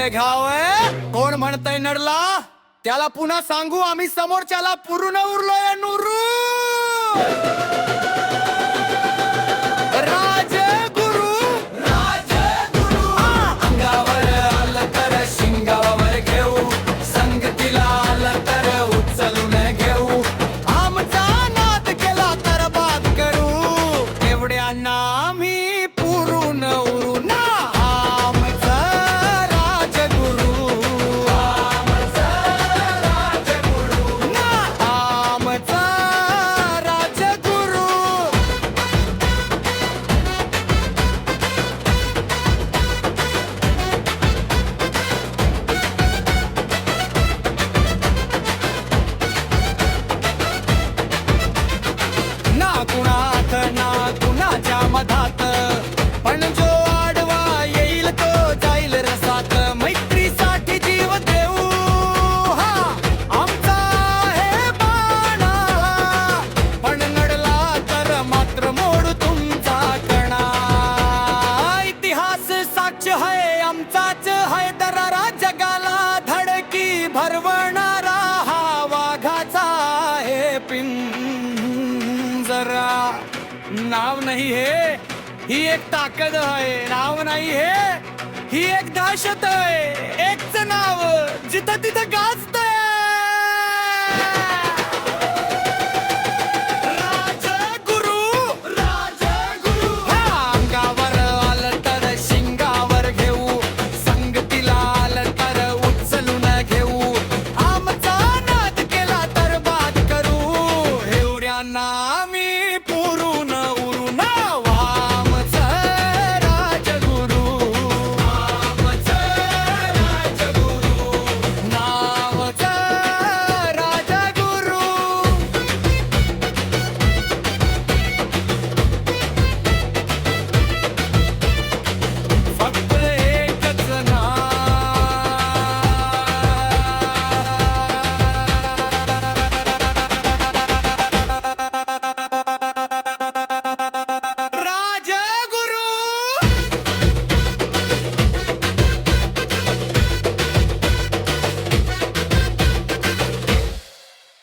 पुढे घ्यावं. कोण म्हणतंय नडला त्याला पुन्हा सांगू आम्ही समोरच्याला पुरून उरलोय नुरू. राजगुरु राजगुरु अंगावर आलं तर शिंगावर घेऊ, संगतीला आलं तर उचलून घेऊ, आमचा नाद केला तर बाद करू, एवढ्यांना आम्ही पुरून उरू ना. आमचा राजगुरु आमचा राजगुरु ना, आमचा राजगुरु. ना कुणात ना कुणाच्या मधात, पण जो आडवा येईल तो जाईल रसात. मैत्रीसाठी जीव देऊ हा आमचा हे बाणा, पण नडला तर मात्र मोड तुमचा कणा. इतिहास साक्ष है आमचाच है दरारा, जगाला धडकी भरवणारा हा वाघाचा आहे पिंजरा. नाव नाही हे ही एक ताकद आहे, नाव नाही हे ही एक दहशत आहे. एकच नाव जिथं तिथं गाजतंय. राजगुरु राजगुरु हा अंगावर आलं तर शिंगावर घेऊ, संगतीला आलं तर उचलून घेऊ, आमचा नाद केला तर बाद करू, एवढ्यांना आम्ही पुरू